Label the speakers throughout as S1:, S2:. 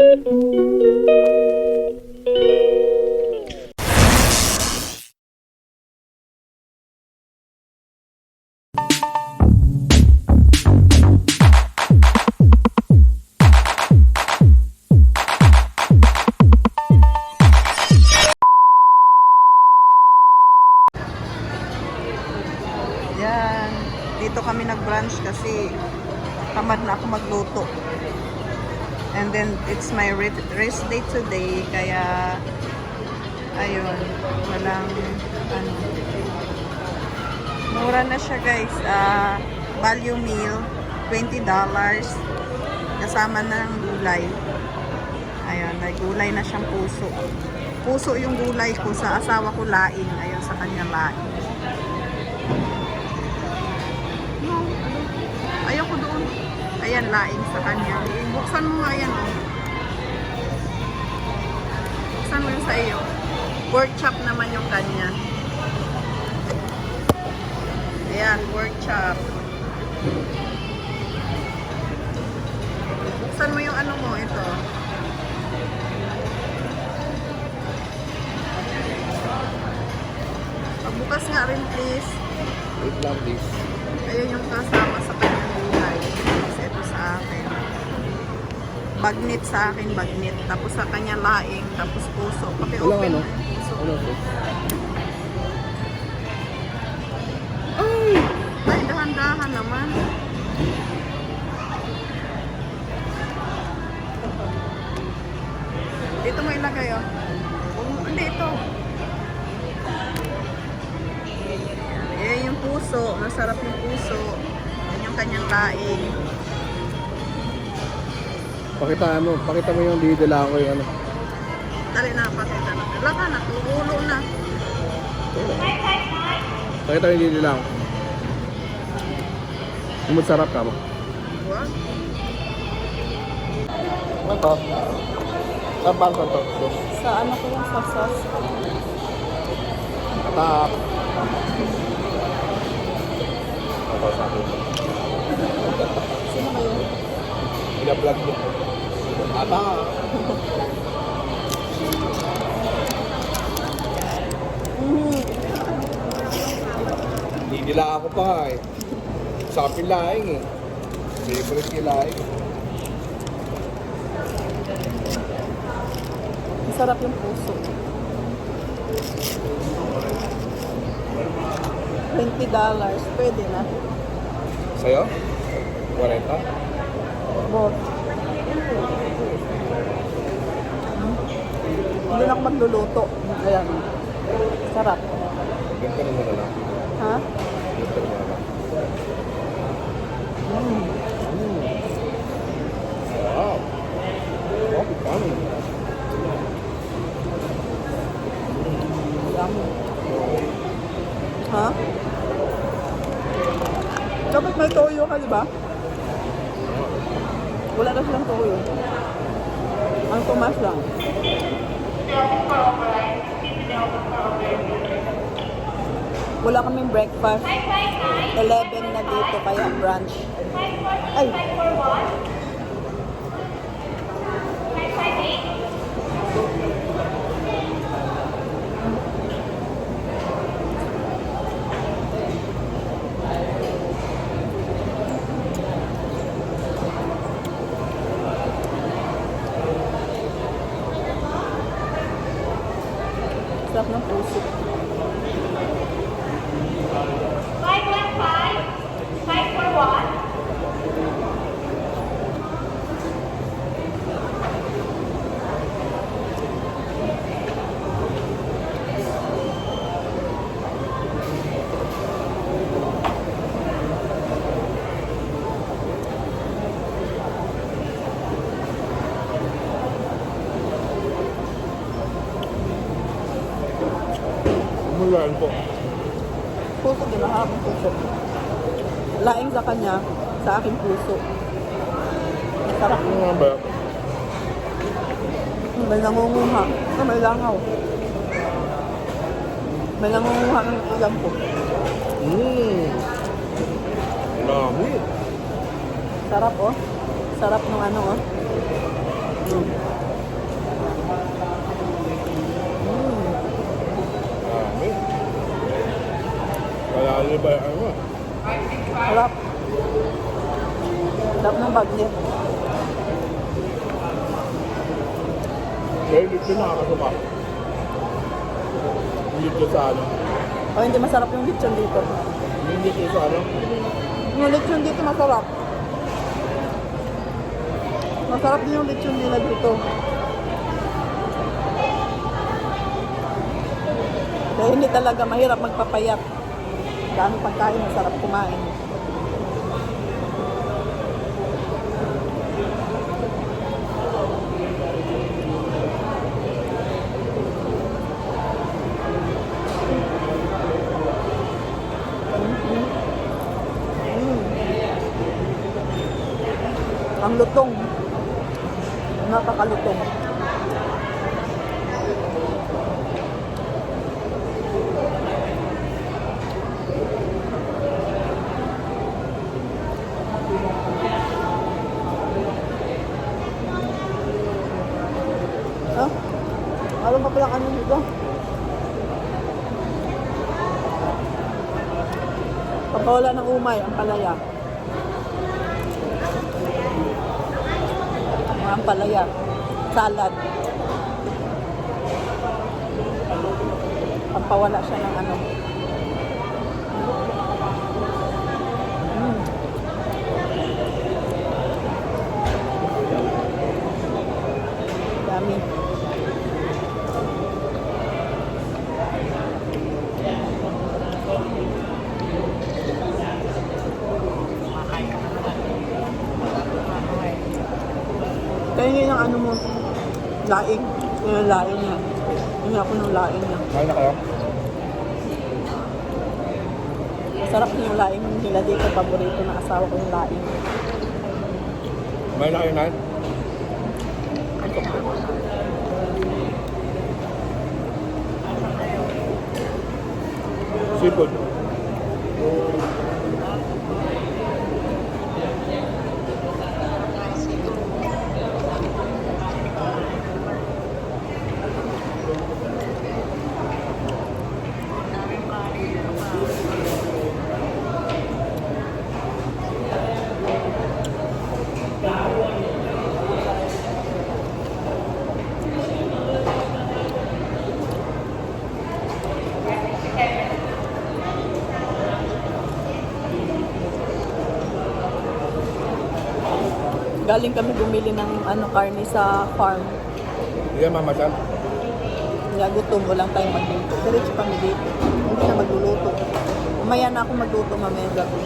S1: Yan. Dito kami nag-brunch kasi tamad na ako magluto. And then, it's my rest day today. Kaya, ayun. Walang, ano. Mura na siya, guys. Value meal, $20. Kasama na ng gulay. Ayun, may gulay na siyang puso. Puso yung gulay ko sa asawa ko laing. Ayun, sa kanya laing. Ayoko doon. Ayan, laing sa kanya. Buksan mo nga yan, oh. Buksan mo yung sa iyo. Pork chop naman yung kanya. Ayan, pork chop. Buksan mo yung ano mo, ito. Pagbukas nga rin, please.
S2: Wait lang, please.
S1: Ayun yung kasama sa kanyang gulay. Tapos ito sa akin. Bagnit sa akin, bagnit. Tapos sa kanya laing. Tapos puso. Pati open
S2: ano?
S1: puso.
S2: Ano po?
S1: Ay, dahan-dahan naman. Dito mo ilagay, oh. Hindi, ito. Ayan yung puso. Masarap yung puso. Ayan yung kanyang laing.
S2: Pakita mo yung didila ko yung ano.
S1: Dali na, pakita na. Wala ka na, ulo na.
S2: Pakita mo yung didila ko. Masarap ka mo.
S1: What?
S2: Ano to? Saan ba to?
S1: Sa ano ko lang, sa sauce.
S2: Tap. Ito sa akin.
S1: Sino kayo?
S2: Ina-vlog mo. Ata. Didila ako pa eh. Sa akin laing eh. Favorite yung laing.
S1: Masarap yung puso. $20. Pwede na.
S2: Sa'yo? 40?
S1: Both. Hindi na ako magluluto. Ayan. Sarap.
S2: Ganito naman na lang.
S1: Ha?
S2: Ganito naman na lang. Wow. Oh, kami.
S1: Yummy. Ha? Dapat may toyo ka, di ba? Wala na silang toyo. Ang tumas lang. Wala kaming breakfast. 11 na dito, kaya brunch. Ay! Sarap ng puso.
S3: 515, 541.
S2: Umulan po.
S1: Puso din, mahabang puso. Laing sa kanya, sa akin puso. Sarap.
S2: Ano nga ba?
S1: May nangunguha. May langaw. May nangunguha ng ulam po.
S2: Dami.
S1: Sarap, oh. Sarap ng ano, oh.
S2: Lalo ba yung ano?
S1: Harap. Harap ng bagnet.
S2: Kaya dito nakakasama. Dito sa ano.
S1: O hindi masarap yung lechon dito.
S2: Hindi dito sa ano.
S1: Yung lechon dito masarap. Masarap din yung lechon nila dito. Kaya hindi talaga mahirap magpapayat. Dami pagkain, masarap kumain. Ang lutong. Napakalutong. Ah, alam pa pala kanin dito. Pagkawala ng umay, ang palaya. Ang palaya. Salad. Pampawala siya ng ano. Dami. Kaya ngayon ang ano mo, laing. Yung laing niya. Hindi ako ng laing niya.
S2: Kain na kayo?
S1: Masarap yung laing nila dito. Paborito ng asawa ko yung laing.
S2: Kumain na kayo, Nan? Seafood.
S1: Galing kami bumili ng ano karne sa farm.
S2: Hindi yan mamasyal.
S1: Kaya gutom, walang tayong magluto. Diretso kami dito. Hindi na magluluto. Umaya na ako magluto mamaya gabi.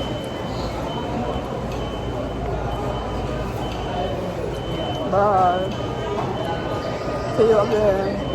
S1: Bye. See you again.